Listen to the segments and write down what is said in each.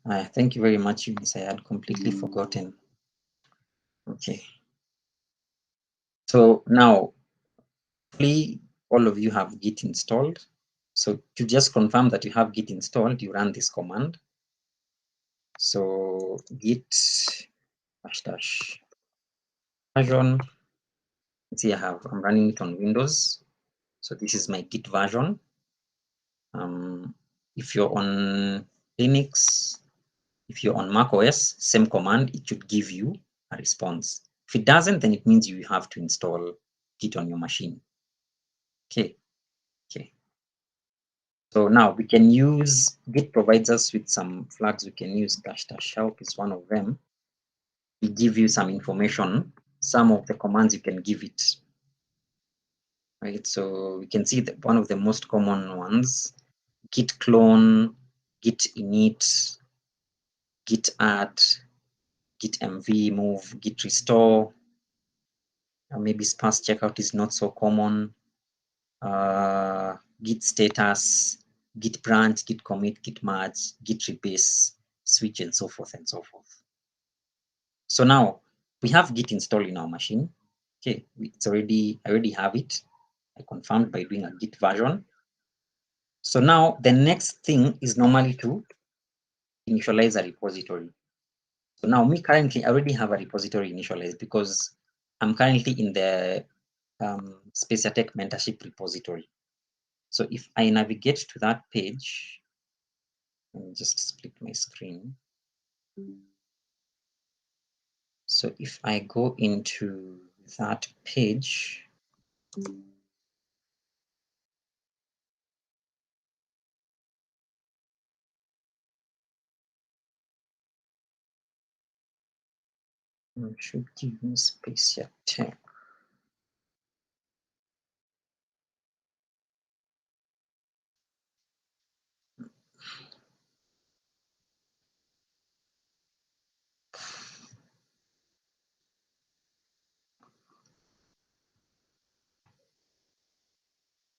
Thank you very much, Eunice. I had completely forgotten. Okay. So now, hopefully, all of you have Git installed. So to just confirm that you have Git installed, you run this command. So git -- version. See, I'm running it on Windows. So this is my Git version. If you're on Linux, if you're on Mac OS, same command, it should give you a response. If it doesn't, then it means you have to install Git on your machine. Okay. So now we can use, Git provides us with some flags we can use. --help is one of them. We give you some information, some of the commands you can give it. Right, so we can see that one of the most common ones, git clone, git init, git add, git mv, move, git restore. Maybe sparse checkout is not so common. Git status, git branch, git commit, git merge, git replace, switch, and so forth and so forth. So now we have Git installed in our machine. Okay, I already have it. I confirmed by doing a Git version. So now the next thing is normally to initialize a repository. So now me currently, I already have a repository initialized because I'm currently in the Spaciatech mentorship repository. So if I navigate to that page, let me just split my screen. So if I go into that page, I should give me Spaciatech.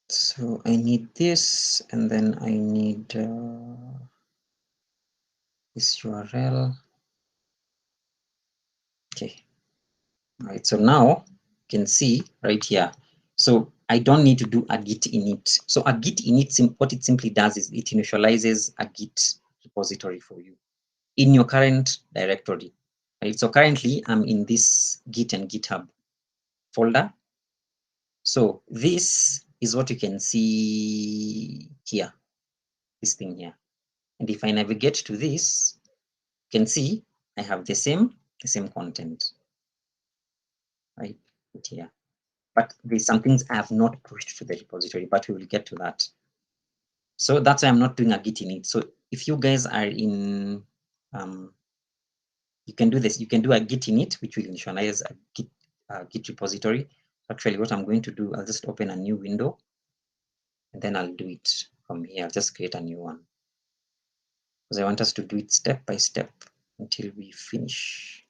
So I need this, and then I need this URL. Okay. All right. So now you can see right here. So I don't need to do a git init. So a git init, what it simply does is it initializes a git repository for you in your current directory. Right. So currently I'm in this Git and GitHub folder. So this is what you can see here, this thing here. And if I navigate to this, you can see I have the same content, right here. But there's some things I have not pushed to the repository, but we will get to that. So that's why I'm not doing a git init. So if you guys are in, you can do this. You can do a git init, which will initialize a git repository. Actually, what I'm going to do, I'll just open a new window, and then I'll do it from here. I'll just create a new one, because I want us to do it step by step until we finish.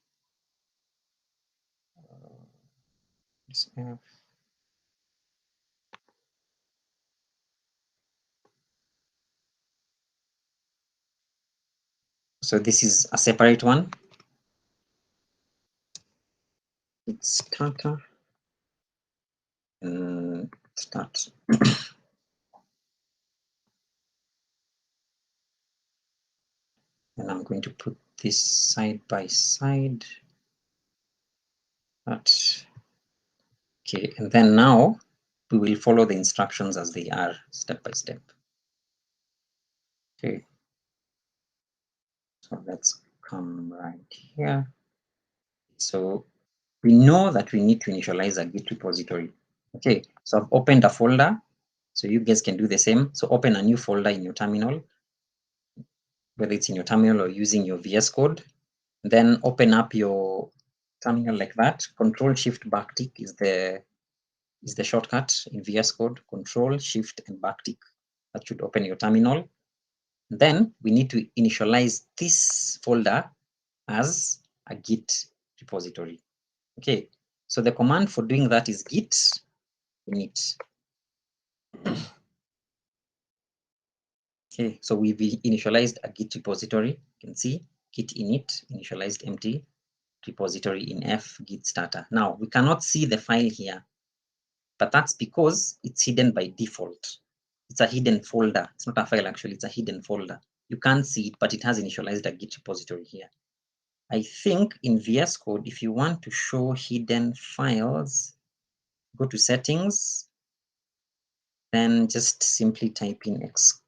So this is a separate one. It's starter and start. And I'm going to put this side by side. But okay, and then now we will follow the instructions as they are, step by step. Okay. So let's come right here. So we know that we need to initialize a Git repository. Okay, so I've opened a folder. So you guys can do the same. So open a new folder in your terminal, whether it's in your terminal or using your VS Code. Then open up your terminal like that. Control-Shift backtick is the shortcut in VS Code. Control-Shift and backtick. That should open your terminal. Then we need to initialize this folder as a Git repository. Okay, so the command for doing that is git init. Okay, so we've initialized a Git repository. You can see Git init initialized empty repository in F Git starter. Now we cannot see the file here, but that's because it's hidden by default. It's a hidden folder. It's not a file actually, it's a hidden folder. You can't see it, but it has initialized a Git repository here. I think in VS Code, if you want to show hidden files, go to settings, then just simply type in exclude,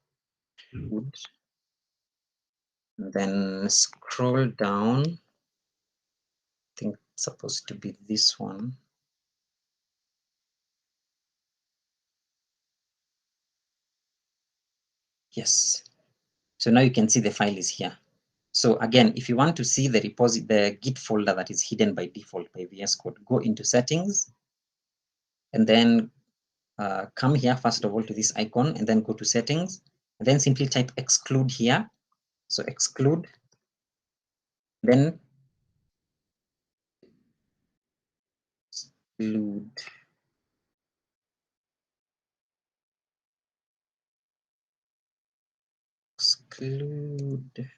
then scroll down. I think it's supposed to be this one. Yes. So now you can see the file is here. So again, if you want to see the the Git folder that is hidden by default by VS Code, go into settings, and then come here first of all to this icon, and then go to settings, and then simply type exclude here. So exclude, then exclude. Exclude.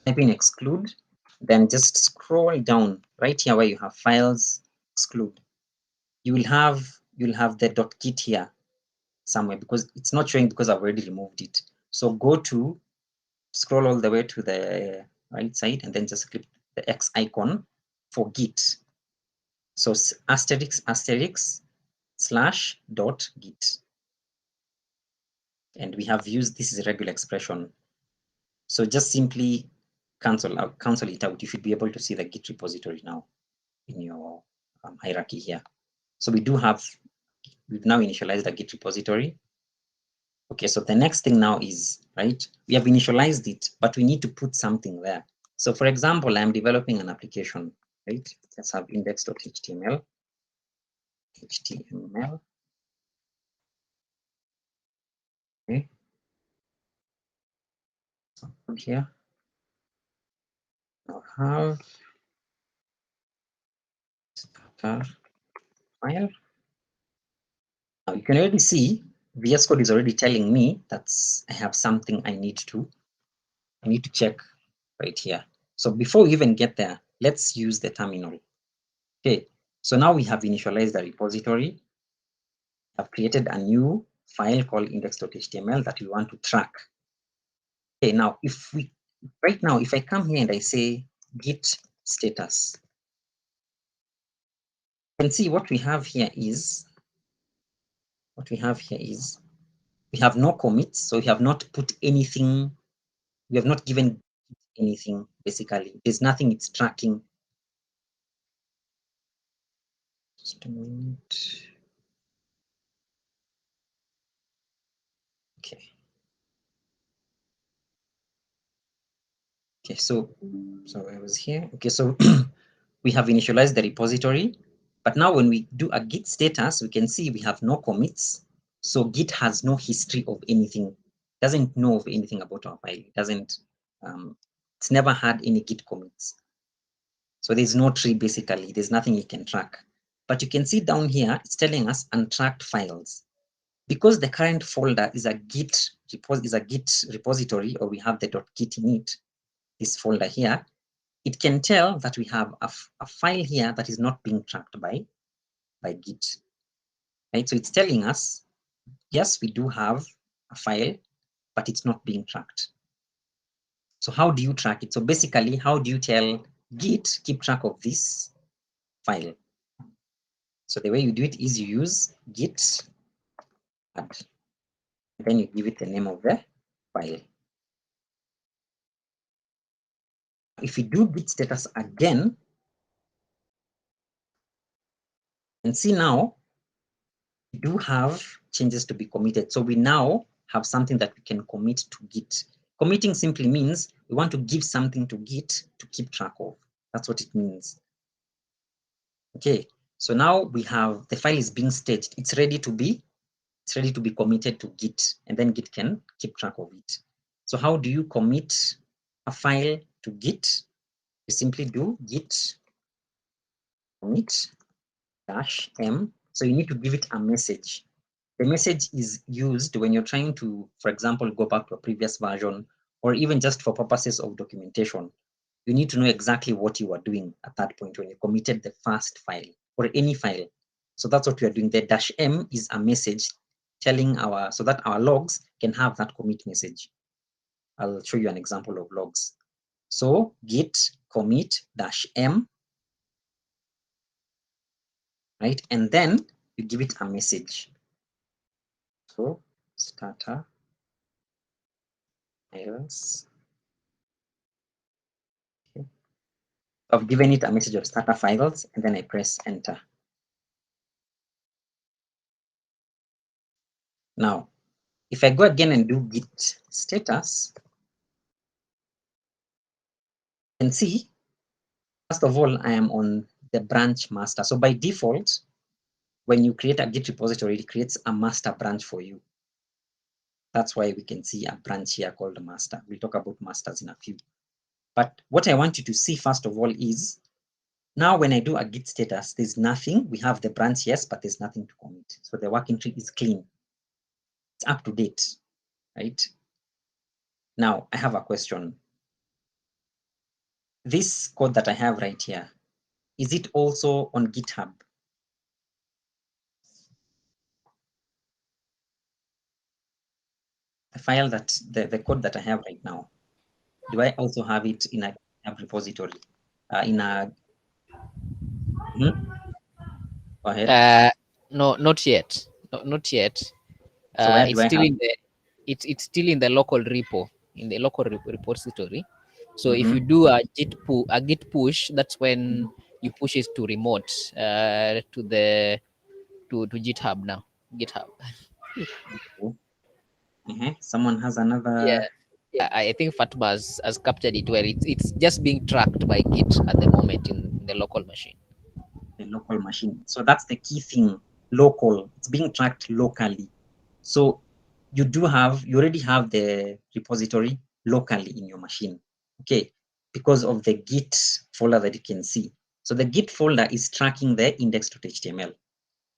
Type in exclude, then just scroll down right here where you have files, exclude. You'll have the .git here somewhere because it's not showing because I've already removed it. So go to, scroll all the way to the right side, and then just click the X icon for Git. So asterisk asterisk slash dot Git. And we have used, this is a regular expression. So just simply cancel it out. You should be able to see the Git repository now in your hierarchy here. So we've now initialized the Git repository. Okay, so the next thing now is, right, we have initialized it, but we need to put something there. So for example, I'm developing an application, right? Let's have index.html, HTML, okay. So here, I'll have starter file. Now you can already see VS Code is already telling me that I have something I need to check right here. So before we even get there, let's use the terminal. Okay, so now we have initialized the repository. I've created a new file called index.html that we want to track. Okay, now right now, if I come here and I say git status, you can see what we have here is, we have no commits, so we have not put anything, we have not given anything, basically. There's nothing it's tracking. Just a minute. Okay. Okay, so I was here. Okay, so we have initialized the repository, but now when we do a git status, we can see we have no commits. So Git has no history of anything, doesn't know of anything about our file. It doesn't, it's never had any Git commits. So there's no tree basically, there's nothing you can track. But you can see down here, it's telling us untracked files. Because the current folder is a Git repository, or we have the .git init, this folder here, it can tell that we have a file here that is not being tracked by Git, right? So it's telling us, yes, we do have a file, but it's not being tracked. So how do you track it? So basically, how do you tell Git keep track of this file? So the way you do it is you use git add, then you give it the name of the file. If we do git status again, and see now, we do have changes to be committed. So we now have something that we can commit to Git. Committing simply means we want to give something to Git to keep track of. That's what it means. Okay, so now we have the file is being staged. It's ready to be committed to Git, and then Git can keep track of it. So how do you commit a file to Git? You simply do git commit, -m. So you need to give it a message. The message is used when you're trying to, for example, go back to a previous version, or even just for purposes of documentation. You need to know exactly what you are doing at that point when you committed the first file or any file. So that's what we are doing. The -m is a message telling so that our logs can have that commit message. I'll show you an example of logs. So git commit -m, right? And then you give it a message. So starter files. Okay. I've given it a message of starter files, and then I press enter. Now, if I go again and do git status, you can see, first of all, I am on the branch master. So by default, when you create a Git repository, it creates a master branch for you. That's why we can see a branch here called master. We'll talk about masters in a few. But what I want you to see, first of all, is now when I do a Git status, there's nothing. We have the branch, yes, but there's nothing to commit. So the working tree is clean. It's up to date, right? Now, I have a question. This code that I have right here, is it also on GitHub? The file that, the code that I have right now, do I also have it in a GitHub repository? Go ahead. No, not yet. Not yet. So where do It's I still have in the it's still in the local repo, in the local repository. So if you do a git push, that's when you push it to remote to the to GitHub now. GitHub. Someone has another. Yeah. I think Fatma has captured it well. It's just being tracked by Git at the moment in the local machine. The local machine. So that's the key thing. Local. It's being tracked locally. So you already have the repository locally in your machine. Okay, because of the Git folder that you can see. So the Git folder is tracking the index.html.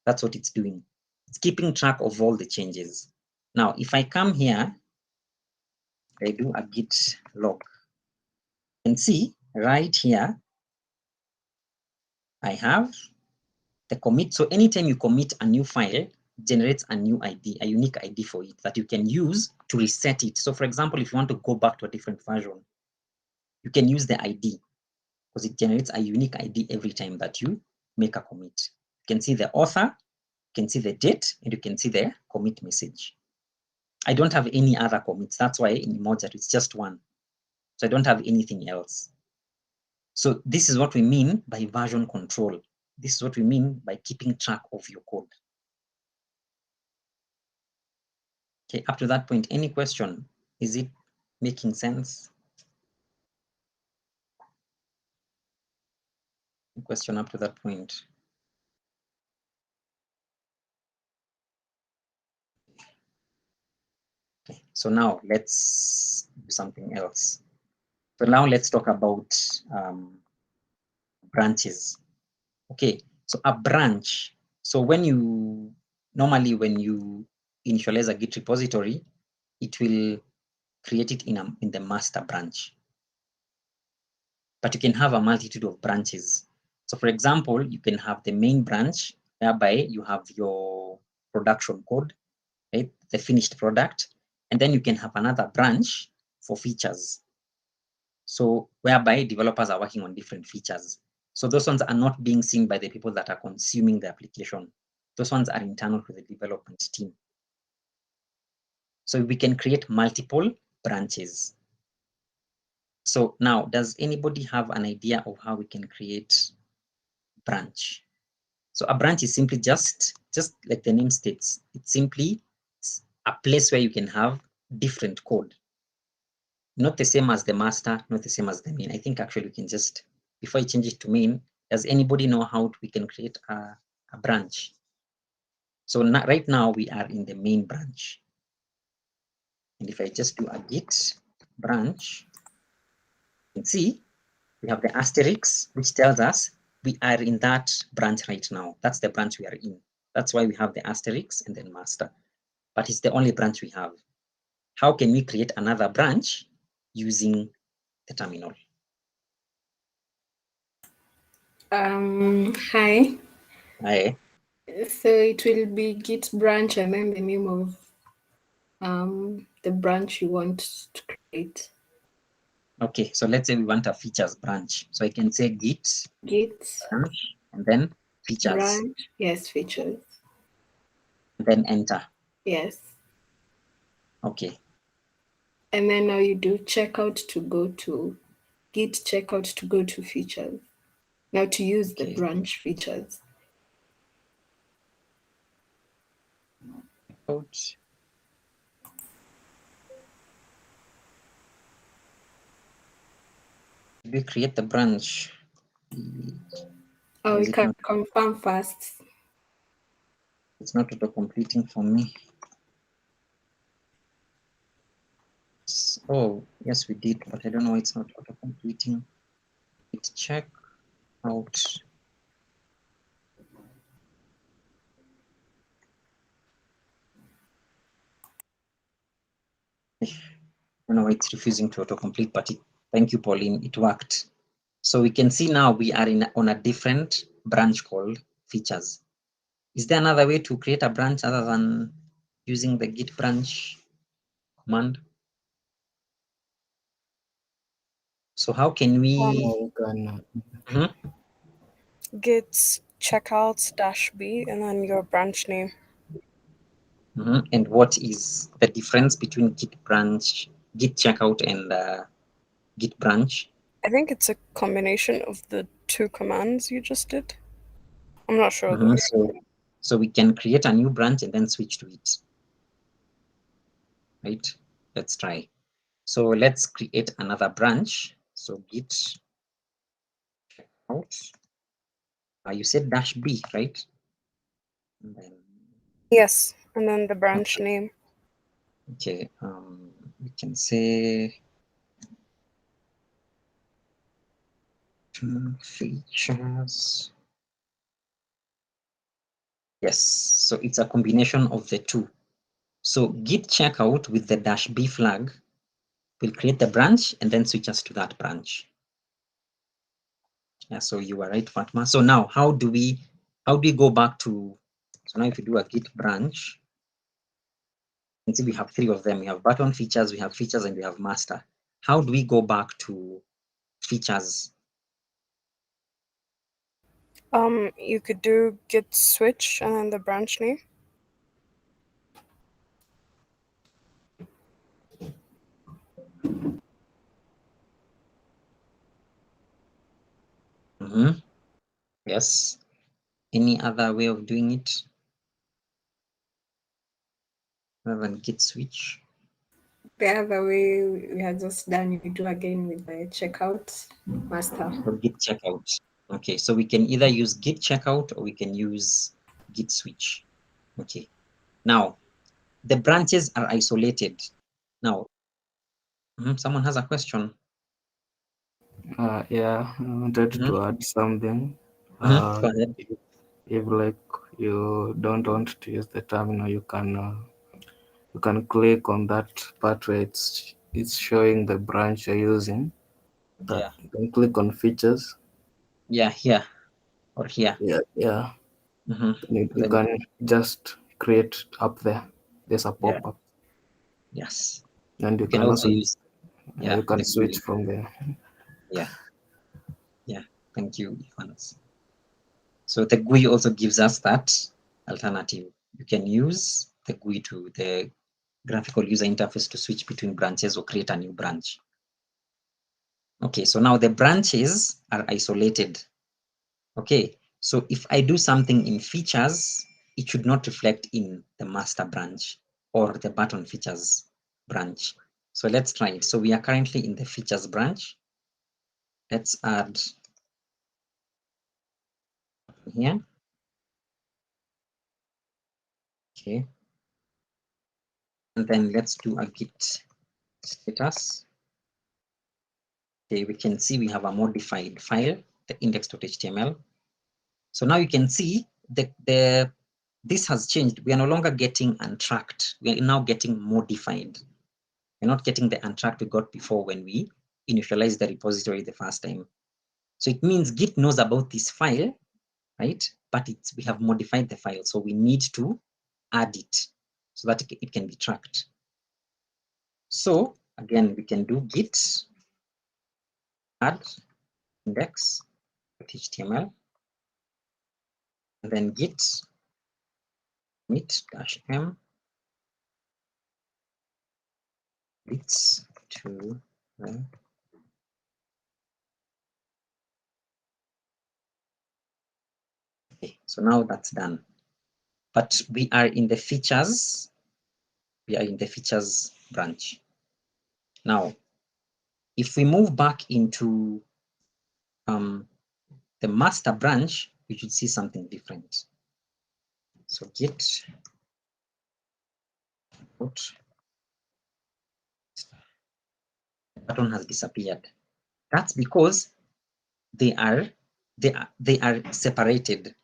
That's what it's doing. It's keeping track of all the changes. Now, if I come here, I do a git log. You can see right here, I have the commit. So anytime you commit a new file, it generates a new ID, a unique ID for it that you can use to reset it. So for example, if you want to go back to a different version, you can use the ID because it generates a unique ID every time that you make a commit. You can see the author, you can see the date, and you can see the commit message. I don't have any other commits. That's why in Mojet, it's just one. So I don't have anything else. So this is what we mean by version control. This is what we mean by keeping track of your code. Okay, up to that point, any question? Is it making sense? Any question up to that point? Okay, so now let's do something else. So now let's talk about branches. Okay, so a branch. So normally when you initialize a Git repository, it will create it in the master branch. But you can have a multitude of branches. So for example, you can have the main branch whereby you have your production code, right? The finished product. And then you can have another branch for features. So whereby developers are working on different features. So those ones are not being seen by the people that are consuming the application. Those ones are internal to the development team. So we can create multiple branches. So now, does anybody have an idea of how we can create branch? So a branch is simply just like the name states, it's simply a place where you can have different code. Not the same as the master, not the same as the main. I think actually we can just, before I change it to main, does anybody know how we can create a branch? So right now we are in the main branch. And if I just do a git branch, you can see we have the asterisk, which tells us we are in that branch right now. That's the branch we are in. That's why we have the asterisk and then master. But it's the only branch we have. How can we create another branch using the terminal? Hi. Hi. So it will be git branch and then the name of the branch you want to create. Okay, so let's say we want a features branch. So I can say git branch and then features. Branch, yes, features. And then enter. Yes. Okay. And then now you do checkout to go to git checkout to go to features. Now to use the branch features. Out. We create the branch. Oh, we can confirm first. It's not auto completing for me. Oh, yes, we did, but I don't know why it's not auto completing. Let's check out. I don't know why it's refusing to autocomplete, but thank you, Pauline, it worked. So we can see now we are on a different branch called features. Is there another way to create a branch other than using the git branch command? So how can we git checkouts -b and then your branch name. And what is the difference between git branch, git checkout, and git branch? I think it's a combination of the two commands you just did. I'm not sure though. So we can create a new branch and then switch to it. Right? Let's try. So let's create another branch. So git checkout. You said -b, right? And then, yes, and then the branch name. Okay, we can say features. Yes, so it's a combination of the two. So git checkout with the -b flag will create the branch and then switch us to that branch. Yeah, so you are right, Fatma. So now how do we go back to, so now if you do a git branch, you can see we have three of them. We have button features, we have features, and we have master. How do we go back to features? You could do git switch and then the branch name. Yes. Any other way of doing it other than git switch? The other way we had just done, you do again with the checkout master. Or git checkout. Okay, so we can either use git checkout or we can use git switch. Okay. Now, the branches are isolated. Now, someone has a question. Yeah, I wanted to add something. Go ahead. If like you don't want to use the terminal, you can click on that part where it's showing the branch you're using. Yeah. You can click on features. Yeah, here or here. Yeah. You can just create up there. There's a pop-up. Yes. And you can also use. Yeah, you can switch from there. Yeah. Yeah. Thank you, Johannes. So the GUI also gives us that alternative. You can use the GUI to the graphical user interface to switch between branches or create a new branch. Okay, so now the branches are isolated. Okay, so if I do something in features, it should not reflect in the master branch or the button features branch. So let's try it. So we are currently in the features branch. Let's add here. Okay. And then let's do a git status. Okay, we can see we have a modified file, the index.html. So now you can see this has changed. We are no longer getting untracked. We are now getting modified. We're not getting the untracked we got before when we initialized the repository the first time. So it means Git knows about this file, right? But we have modified the file. So we need to add it so that it can be tracked. So again, we can do git add index.html and then git commit-m bits to the okay, so now that's done. But we are in the features. We are in the features branch. Now, if we move back into the master branch, we should see something different. So git put button has disappeared. That's because they are separated.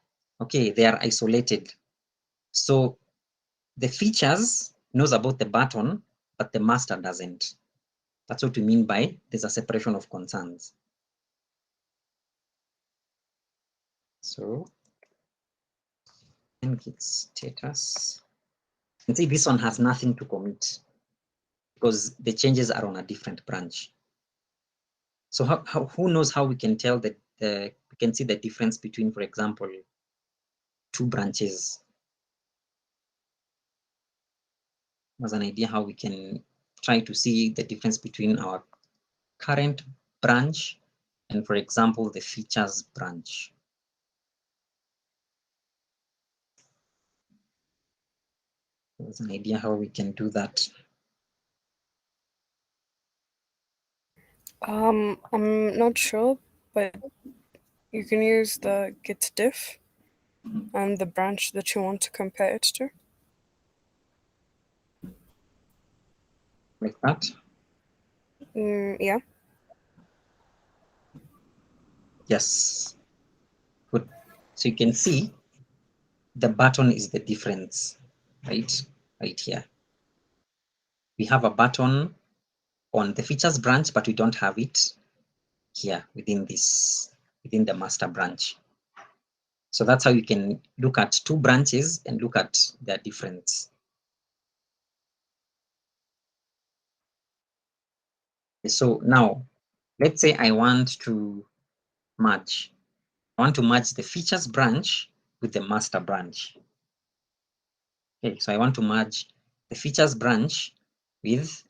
Okay, they are isolated. So the features knows about the button, but the master doesn't. That's what we mean by there's a separation of concerns. So and git status. And see, this one has nothing to commit because the changes are on a different branch. So who knows how we can tell that we can see the difference between, for example, two branches? As an idea how we can try to see the difference between our current branch and, for example, the features branch. There's an idea how we can do that. I'm not sure, but you can use the git diff and the branch that you want to compare it to. Like that? Yeah. Yes. Good. So you can see the button is the difference, right? Right here. We have a button on the features branch, but we don't have it here within the master branch. So that's how you can look at two branches and look at their difference. So now, let's say I want to merge. I want to merge the features branch with the master branch. Okay, so I want to merge the features branch with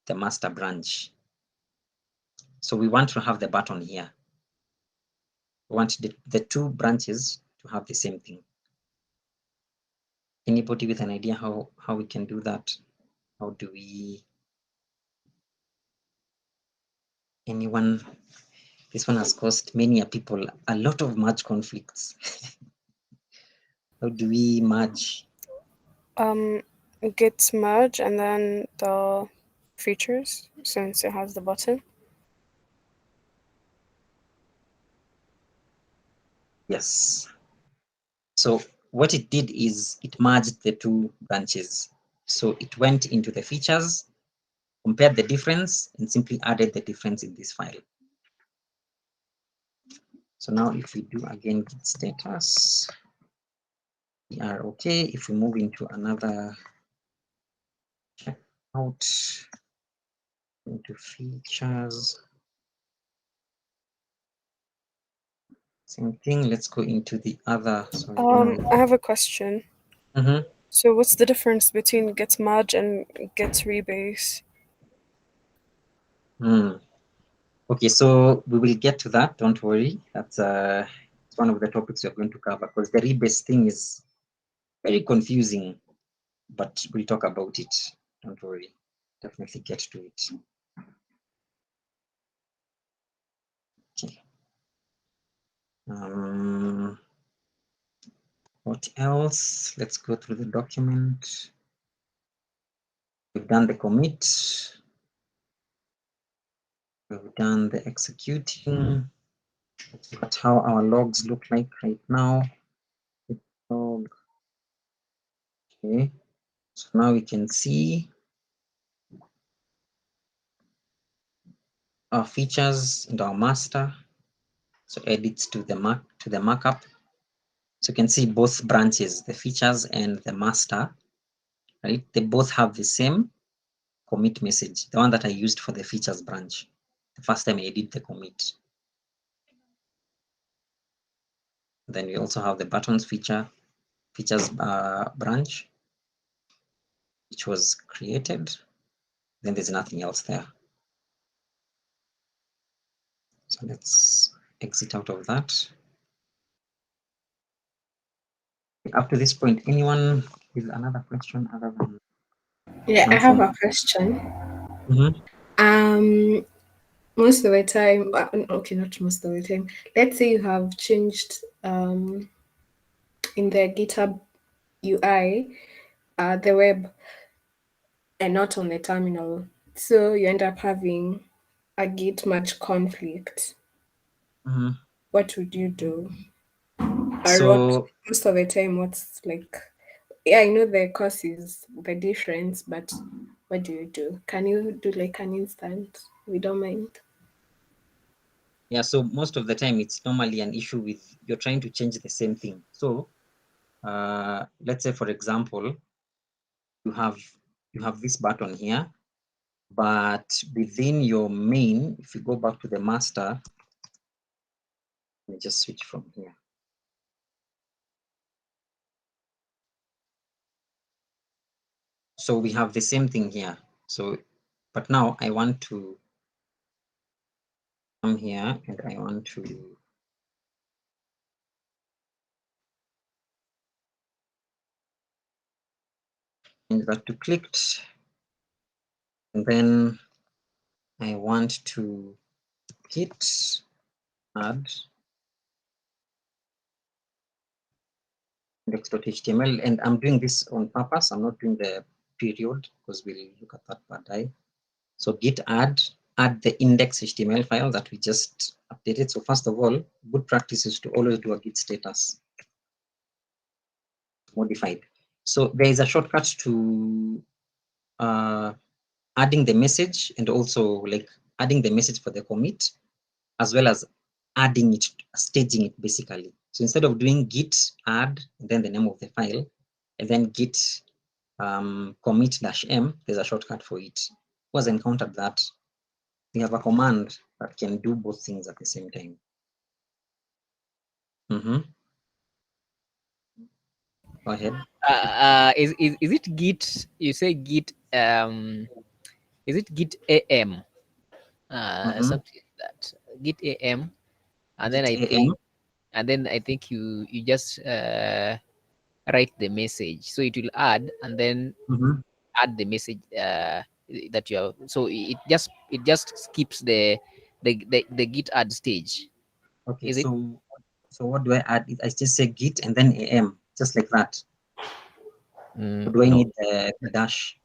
the master branch. So we want to have the button here. We want the two branches to have the same thing. Anybody with an idea how we can do that? How do we? Anyone? This one has caused many people a lot of merge conflicts. How do we merge? Git merge and then the features, since it has the button. Yes. So what it did is it merged the two branches. So it went into the features, compared the difference, and simply added the difference in this file. So now if we do again git status, we are okay. If we move into another checkout, into features, same thing. Let's go into the other. Sorry, I have a question. Mm-hmm. So what's the difference between git merge and git rebase? Okay, so we will get to that. Don't worry. That's it's one of the topics we're going to cover because the rebase thing is very confusing, but we'll talk about it. Don't worry. Definitely get to it. Okay. What else? Let's go through the document. We've done the commit. We've done the executing. That's how our logs look like right now. Log. Okay, so now we can see our features and our master. So edits to the markup. So you can see both branches, the features and the master, right? They both have the same commit message, the one that I used for the features branch the first time I did the commit. Then we also have the buttons features branch, which was created. Then there's nothing else there. So let's exit out of that. Up to this point, anyone with another question other than? Yeah, I have a question. Most of the time, okay, not most of the time. Let's say you have changed in the GitHub UI, the web, and not on the terminal. So you end up having a git merge conflict. What would you do? So Most of the time, what's like? Yeah, I know the cause is the difference, but what do you do? Can you do like an instant? We don't mind. yeah, so most of the time it's normally an issue with you're trying to change the same thing. So let's say, for example, you have this button here, but within your main, if you go back to the master, let me just switch from here. So we have the same thing here. So, but now I want to come here and I want to change that to clicked. And then I want to git add index.html, and I'm doing this on purpose. I'm not doing the period because we'll look at that part. So git add the index.html file that we just updated. So first of all, good practice is to always do a git status modified. So there is a shortcut to adding the message and also like adding the message for the commit, as well as adding it, staging it basically. So instead of doing git add and then the name of the file and then git commit-m, there's a shortcut for it. Who has encountered that? We have a command that can do both things at the same time. Go ahead. Is it git? You say git. Is it git am? Something like that. Git am, and then I think you just write the message, so it will add and then add the message that you have. So it just skips the git add stage. Okay, Is it? so what do I add? I just say git and then am, just like that. Or do I No, need the dash?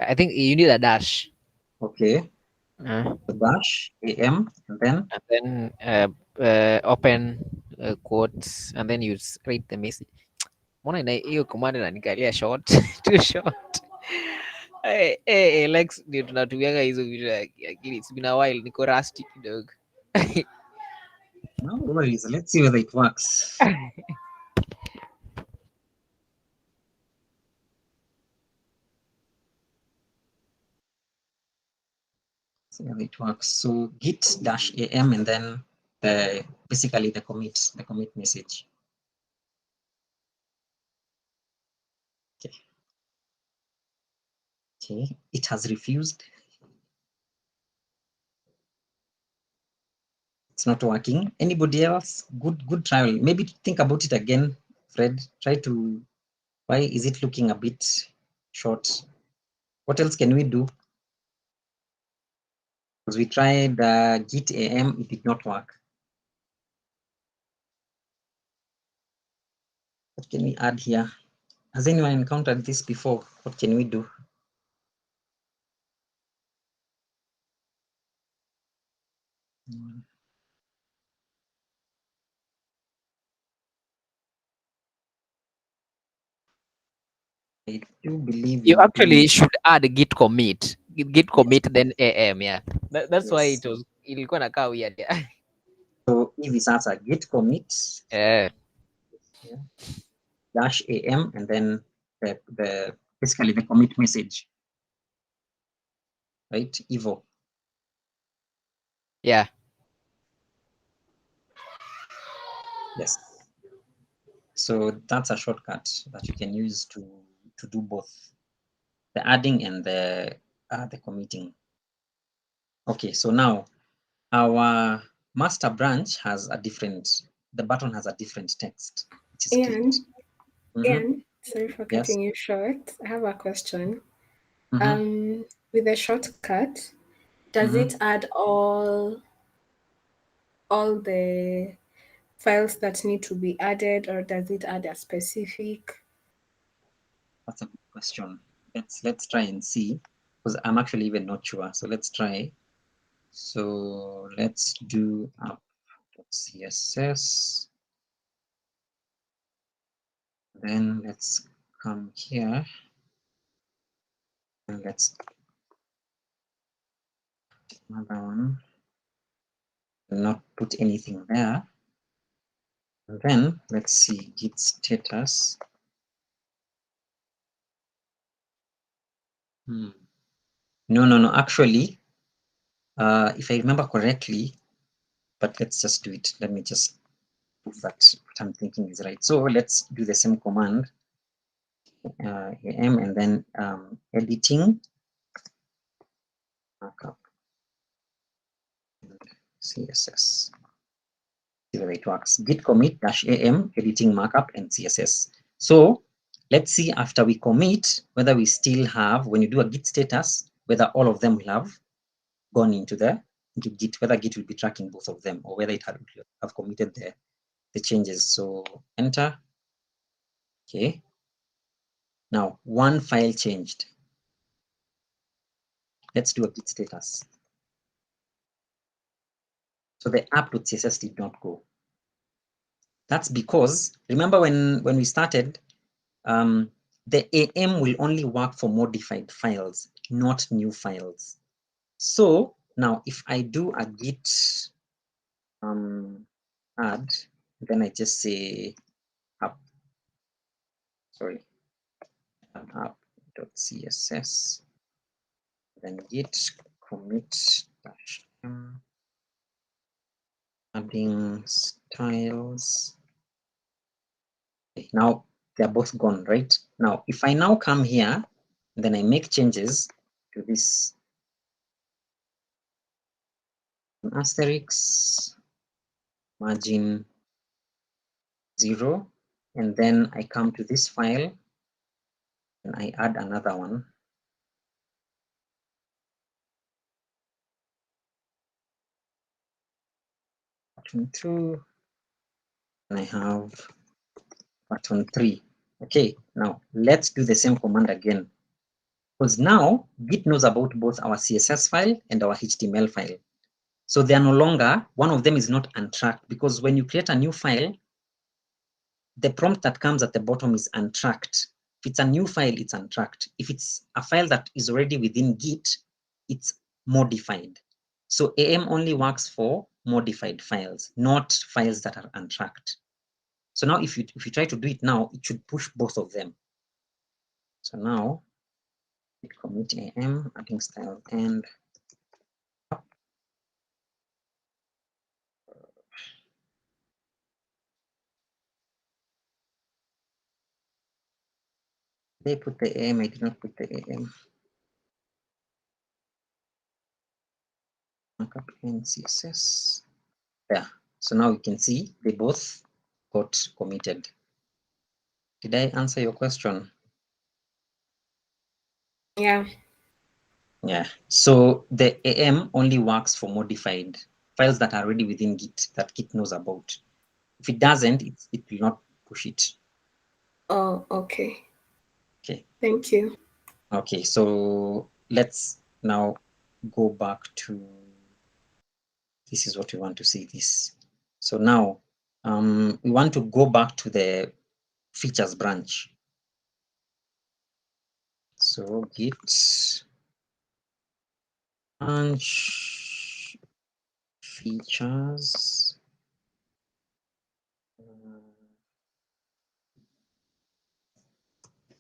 I think you need a dash. Okay, the dash am and then Open quotes and then you write the message. Mbona hiyo command inanikalia short too short. Lex ndio tunatumiaga hizo vitu lakini it's been a while, niko rusty kidogo. no worries. Let's see whether it works. See whether it works. So git dash am and then basically the commit message. Okay. Okay, it has refused. It's not working. Anybody else? Good trial. Maybe think about it again, Fred. Try to. Why is it looking a bit short? What else can we do? Because we tried git am, it did not work. What can we add here? Has anyone encountered this before? What can we do? I do believe You you actually do. should add git commit. Git commit then AM, yeah. That's why Yes. it was ilikuwa nakaa weird, yeah. So hivi sasa git commit Yeah. -am and then the basically the commit message, right? Evo. Yeah. Yes. So that's a shortcut that you can use to do both the adding and the committing. Okay, so now our master branch has a different, the button has a different text, which is Ian, Mhm. Ian, sorry for Yes. cutting you short. I have a question. Mhm. With the shortcut, does it add all the files that need to be added, or does it add a specific? That's a good question. Let's try and see, because I'm actually even not sure. So let's try. So let's do app.css. Then let's come here and let's another one. Not put anything there. And then let's see git status. No. Actually, if I remember correctly, but let's just do it. Let me just prove that what I'm thinking is right. So let's do the same command, am, and then editing markup CSS. See the way it works. Git commit -am, editing markup, and CSS. So let's see after we commit whether we still have, when you do a git status, whether all of them will have gone into Git, whether Git will be tracking both of them or whether it have committed the changes. So enter. Okay. Now one file changed. Let's do a git status. So the app.css did not go. That's because, remember when we started, the AM will only work for modified files, not new files. So now if I do a git add, then I just say app, sorry, app.css, then git commit -m, adding styles. Okay, now they're both gone, right? Now, if I now come here, then I make changes to this asterisk, margin 0, and then I come to this file and I add another one. Button 2, and I have button 3. Okay, now let's do the same command again. Because now Git knows about both our CSS file and our HTML file. So they are no longer, one of them is not untracked, because when you create a new file, the prompt that comes at the bottom is untracked. If it's a new file, it's untracked. If it's a file that is already within Git, it's modified. So AM only works for modified files, not files that are untracked. So now if you try to do it now, it should push both of them. So now commit AM, adding style, and they put the AM, I did not put the AM. Markup and CSS. There. So now you can see they both got committed. Did I answer your question? Yeah. Yeah. So the AM only works for modified files that are already within Git that Git knows about. If it doesn't, it will not push it. Oh, okay. Okay. Thank you. Okay. So let's now go back to, this is what we want to see this. So now we want to go back to the features branch. So git branch features.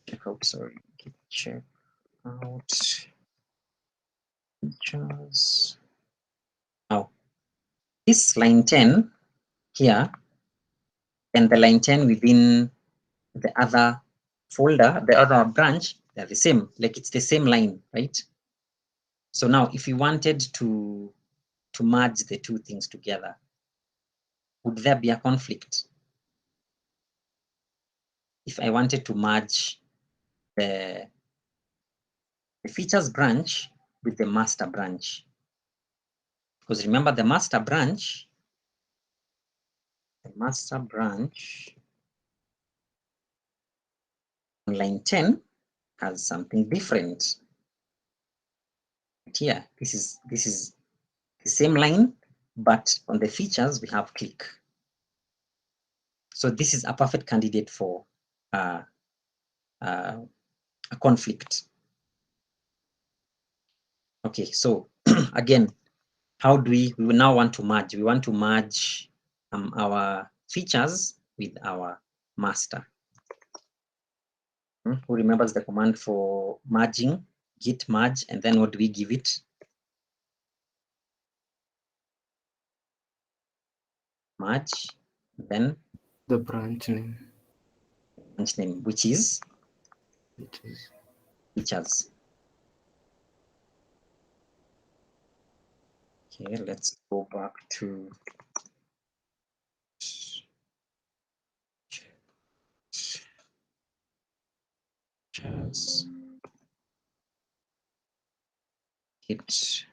Check out, sorry, git check out features. Now, this line 10 here and the line 10 within the other folder, the other branch, they're the same, like it's the same line, right? So now if you wanted to merge the two things together, would there be a conflict? If I wanted to merge the features branch with the master branch, because remember the master branch on line 10 has something different. Here, this is the same line, but on the features we have click. So this is a perfect candidate for a conflict. Okay, so again, how do we will now want to merge? We want to merge our features with our master. Who remembers the command for merging? Git merge, and then what do we give it? Merge, then The branch name. Branch name, which is Features. features. Okay, let's go back to features. Git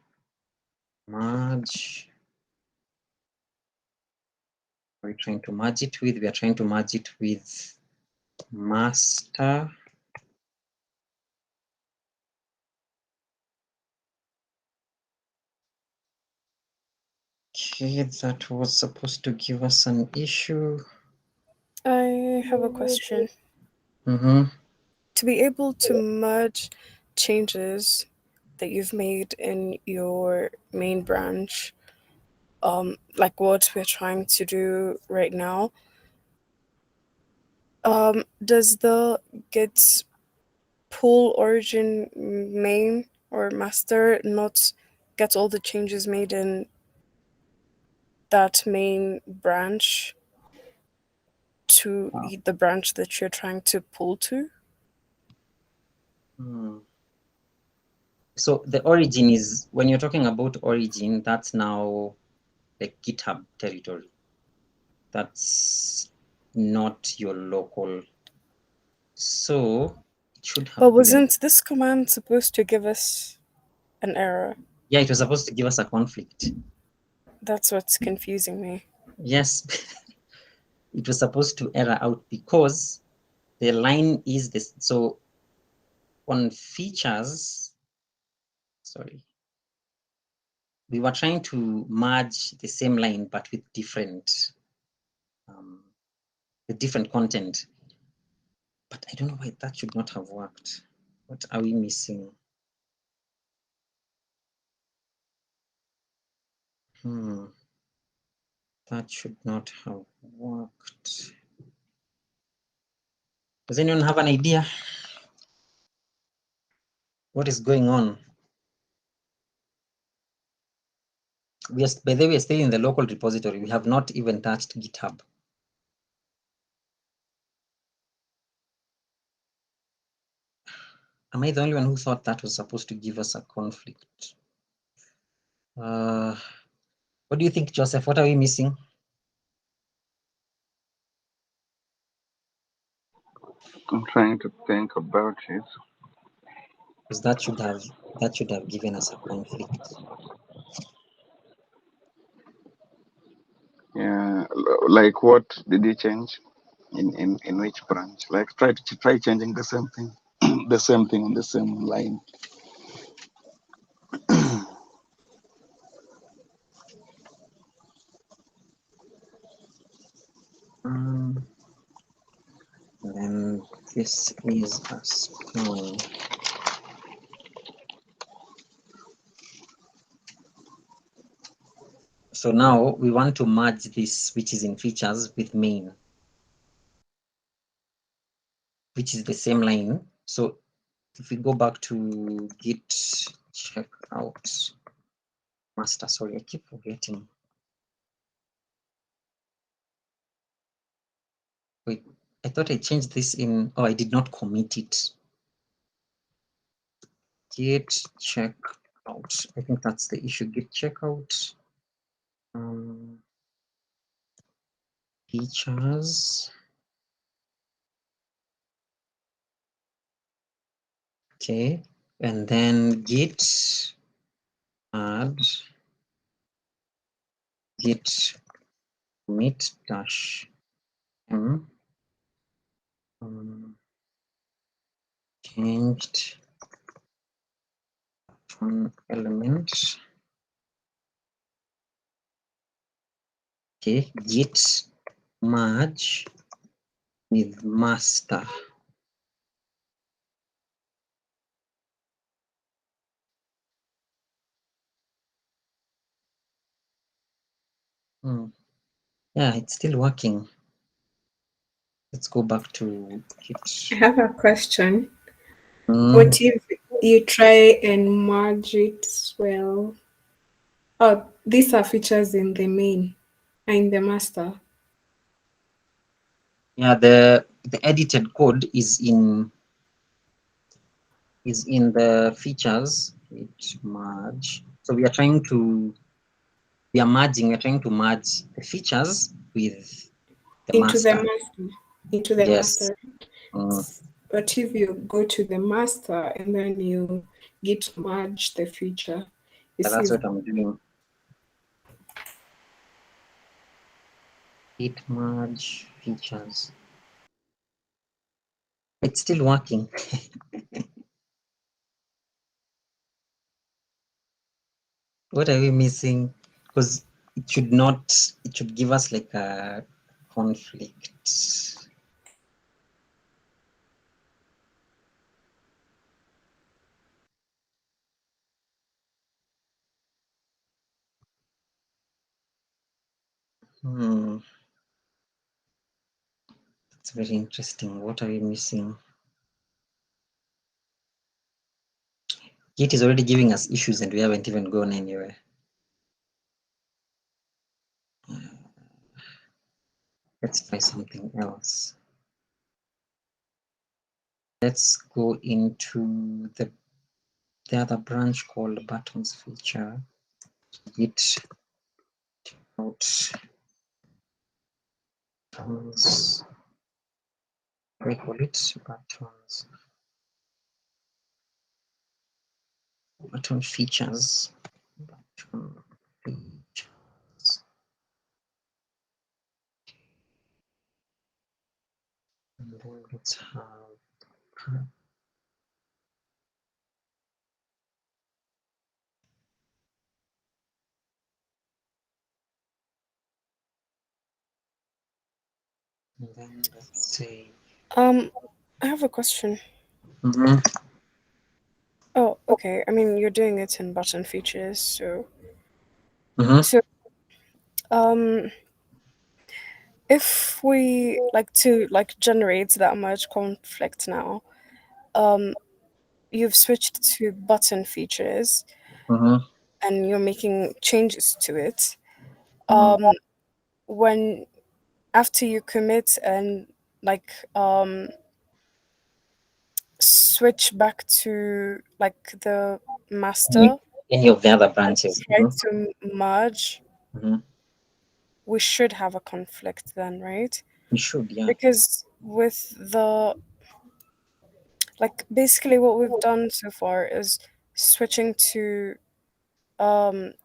merge. We're trying to merge it with, we are trying to merge it with master. Okay, that was supposed to give us an issue. I have a question. Mm-hmm. To be able to merge changes that you've made in your main branch, like what we're trying to do right now, does the git pull origin main or master not get all the changes made in that main branch to the branch that you're trying to pull to? So the origin is, when you're talking about origin, that's now the GitHub territory. That's not your local. So it should have. But wasn't this command supposed to give us an error? Yeah, it was supposed to give us a conflict. That's what's confusing me. Yes, it was supposed to error out because the line is this. So on features, sorry, we were trying to merge the same line but with different content. But I don't know why that should not have worked. What are we missing? That should not have worked. Does anyone have an idea? What is going on? By the way, we are still in the local repository. We have not even touched GitHub. Am I the only one who thought that was supposed to give us a conflict? What do you think, Joseph? What are we missing? I'm trying to think about it. Because that should have given us a conflict. Yeah, like what did you change in which branch? Like try changing the same thing, the same thing on the same line. Then this is a spawn. So now we want to merge this, which is in features, with main, which is the same line. So if we go back to git checkout master, sorry, I keep forgetting. Wait, I thought I changed this in, oh, I did not commit it. Git checkout, I think that's the issue. Git checkout, features. Okay, and then git add git commit dash m changed one element. Okay, git merge with master. Yeah, it's still working. Let's go back to I Git. have a question. What if you try and merge it as well? Oh, these are features in the main and in the master. Yeah, the edited code is in the features. Git merge. So we are trying to merge the features with the Into the master. master. Into the Yes. master. But if you go to the master and then you git merge the feature, Yeah, that's what I'm doing. Git merge features. It's still working. What are we missing? Because it should give us like a conflict. That's very interesting. What are we missing? Git is already giving us issues and we haven't even gone anywhere. Let's try something else. Let's go into the other branch called buttons feature. Git out buttons. We call it buttons. Button features. Button features. And then let's have and then let's say I have a question. Oh, okay. I mean, you're doing it in button features, so so if we like to generate that merge conflict now, you've switched to button features and you're making changes to it. When after you commit and switch back to the master, any of the other branches. try to merge, we should have a conflict then, right? We should, yeah. Because with the basically what we've done so far is switching to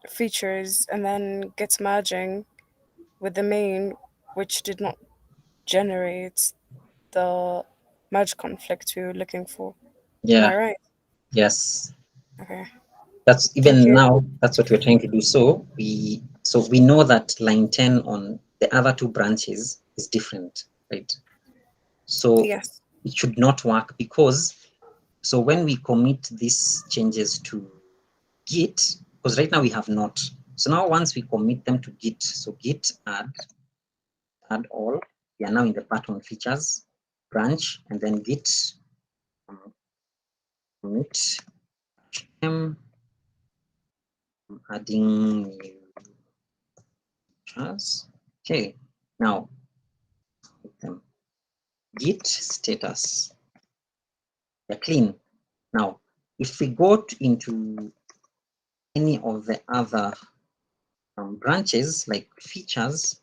features and then git merging with the main, which did not generate the merge conflict we were looking for. Am I right? Yes. Okay. That's even now, that's what we're trying to do. So we know that line 10 on the other two branches is different, right? So yes, it should not work because, so when we commit these changes to Git, because right now we have not, So now once we commit them to Git, so Git add all, we are now in the pattern features branch, and then Git commit them, adding new features. Okay, now Git status, they're clean. Now, if we go into any of the other branches like features,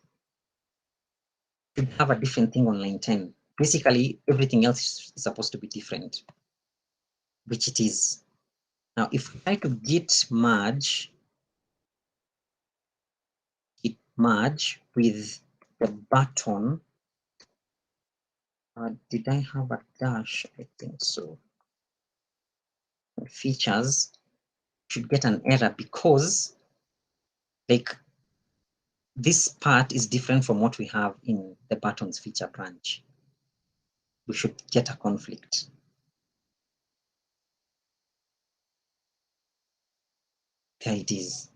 should have a different thing on line 10. Basically, everything else is supposed to be different, which it is. Now, if we try to git merge with the button, did I have a dash? I think so. Features should get an error because like this part is different from what we have in the buttons feature branch. We should get a conflict. There it is.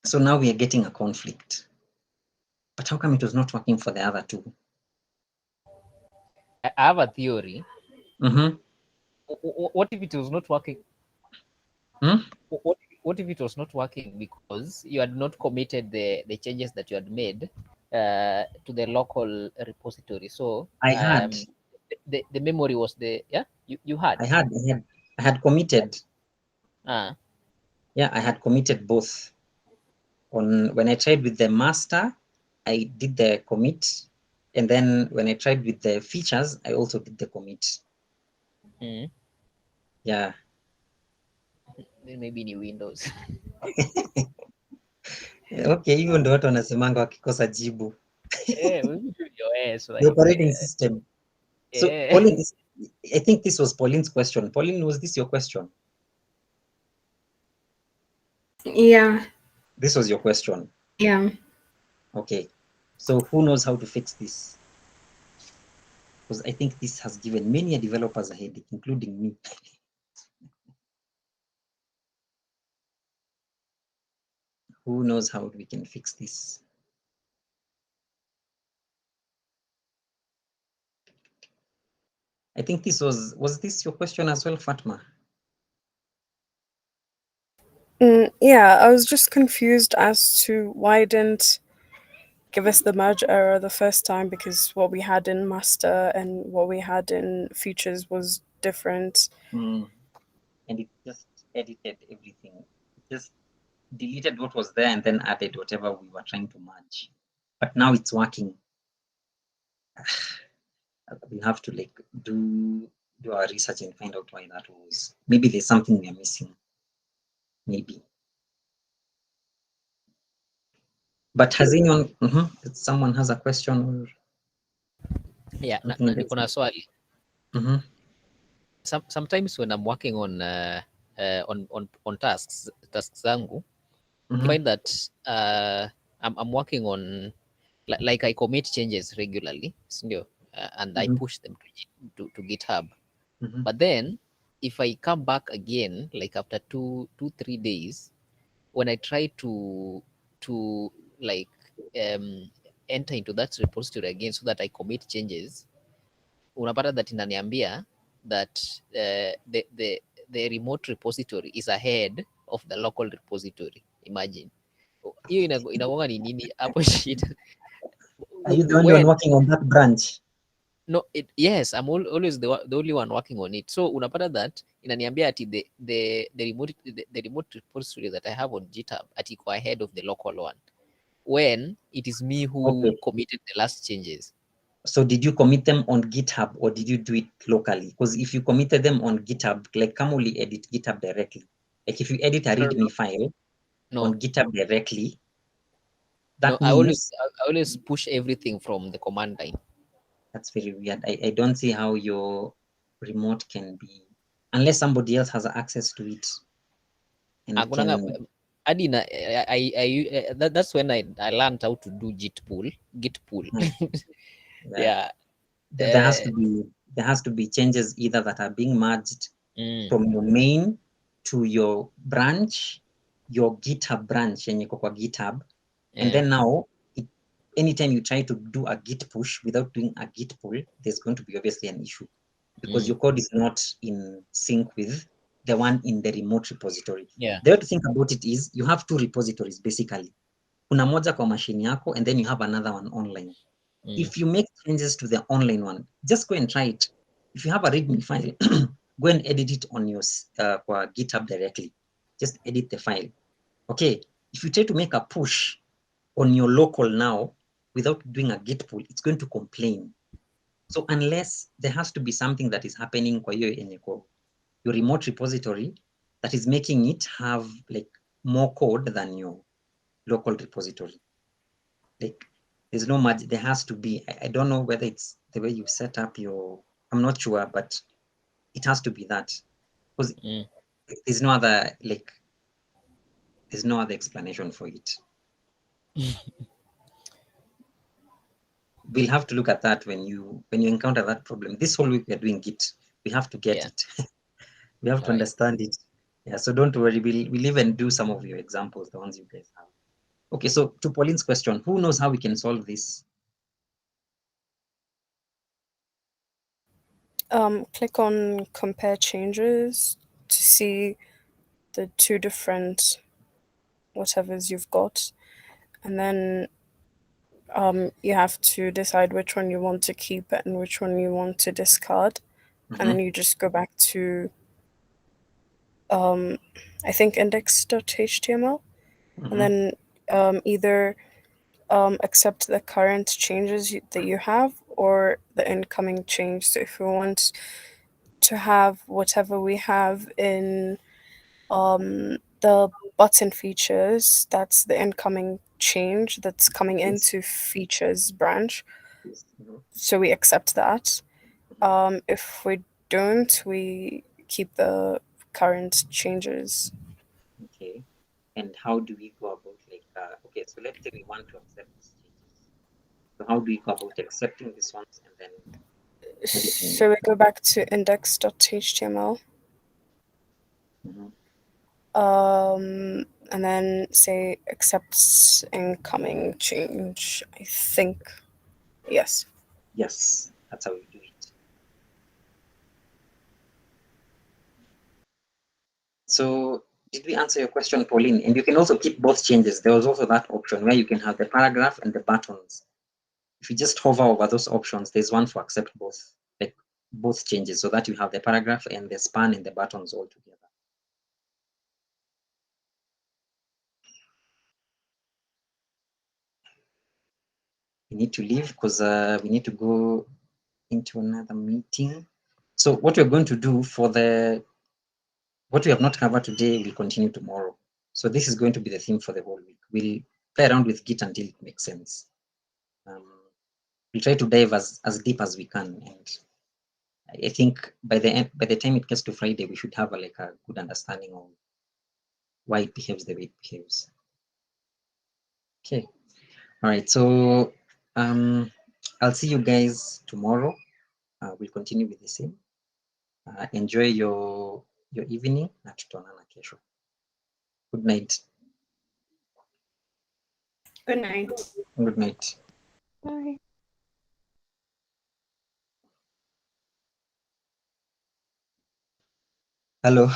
So now we are getting a conflict. But how come it was not working for the other two? I have a theory. Mm-hmm. What if it was not working? Hmm? What if it was not working because you had not committed the changes that you had made to the local repository? So I had. The memory was you had. I had committed. Yeah, I had committed both. When I tried with the master, I did the commit, and then when I tried with the features, I also did the commit. Yeah. Maybe in Windows. Okay, hiyo ndo watu wanasemanga wakikosa jibu. The operating system. So Pauline, I think this was Pauline's question. Pauline, was this your question? Yeah. This was your question. Yeah. Okay. So who knows how to fix this? Because I think this has given many developers a headache, including me. Who knows how we can fix this? I think this was this your question as well, Fatma? Yeah, I was just confused as to why it didn't give us the merge error the first time, because what we had in master and what we had in features was different. And it just edited everything. It just deleted what was there and then added whatever we were trying to merge. But now it's working. We have to like do our research and find out why that was. Maybe there's something we're missing. Maybe. But has anyone, someone has a question? Or yeah, niko na swali. Sometimes when I'm working on tasks zangu, I find that I'm working on like I commit changes regularly, and I push them to GitHub. But then if I come back again, like after 3 days, when I try to like enter into that repository again so that I commit changes, unapata that inaniambia that the remote repository is ahead of the local repository. Imagine hiyo inagonga ni nini hapo shida. Are you the only one working on that branch? No, yes, I'm always the only one working on it. So unapata that inaniambia ati the remote repository that I have on GitHub ati iko ahead of the local one, when it is me who committed the last changes. So did you commit them on GitHub or did you do it locally? Because if you committed them on GitHub, like Kamuli edit GitHub directly. Like if you edit a README file on GitHub directly, that means I always push everything from the command line. That's very weird. I don't see how your remote can be, unless somebody else has access to it. And that's when I learned how to do git pull. Yeah. There has to be changes either that are being merged from your main to your branch, your GitHub branch yenye iko kwa GitHub, and then now anytime you try to do a git push without doing a git pull, there's going to be obviously an issue because your code is not in sync with the one in the remote repository. Yeah. The way to think about it is you have two repositories basically. Kuna moja kwa machine yako and then you have another one online. If you make changes to the online one, just go and try it. If you have a README file, go and edit it on your GitHub directly. Just edit the file. Okay, if you try to make a push on your local now without doing a git pull, it's going to complain. So unless there has to be something that is happening kwa hiyo yenye your remote repository that is making it have like more code than your local repository. Like there's no much, there has to be, I don't know whether it's the way you set up your, I'm not sure, but it has to be that. Because there's no other, like, there's no other explanation for it. We'll have to look at that when you encounter that problem. This whole week we are doing Git. We have to get it. We have to understand it. Yeah, so don't worry. We'll even do some of your examples, the ones you guys have. Okay, so to Pauline's question, who knows how we can solve this? Click on compare changes to see the two different whatevers you've got, and then you have to decide which one you want to keep and which one you want to discard, and then you just go back to I think index.html, and then either accept the current changes that you have or the incoming change. So if we want to have whatever we have in the button features, that's the incoming change that's coming into features branch. So we accept that. If we don't, we keep the current changes. Okay. And how do we go about like, okay, so let's say we want to accept these changes. So how do we go about accepting these ones and then editing So we go back to index.html. And then say accepts incoming change, I think. Yes. Yes, that's how we do it. So did we answer your question, Pauline? And you can also keep both changes. There was also that option where you can have the paragraph and the buttons. If you just hover over those options, there's one for accept both, like both changes, so that you have the paragraph and the span and the buttons all together. We need to leave because we need to go into another meeting. So what we're going to do for what we have not covered today, we'll continue tomorrow. So this is going to be the theme for the whole week. We'll play around with Git until it makes sense. We'll try to dive as deep as we can, and I think by the time it gets to Friday, we should have a good understanding of why it behaves the way it behaves. Okay, all right. So I'll see you guys tomorrow. We'll continue with the same. Enjoy your evening. Na tutaonana kesho. Good night. Good night. Good night. Bye. Hello.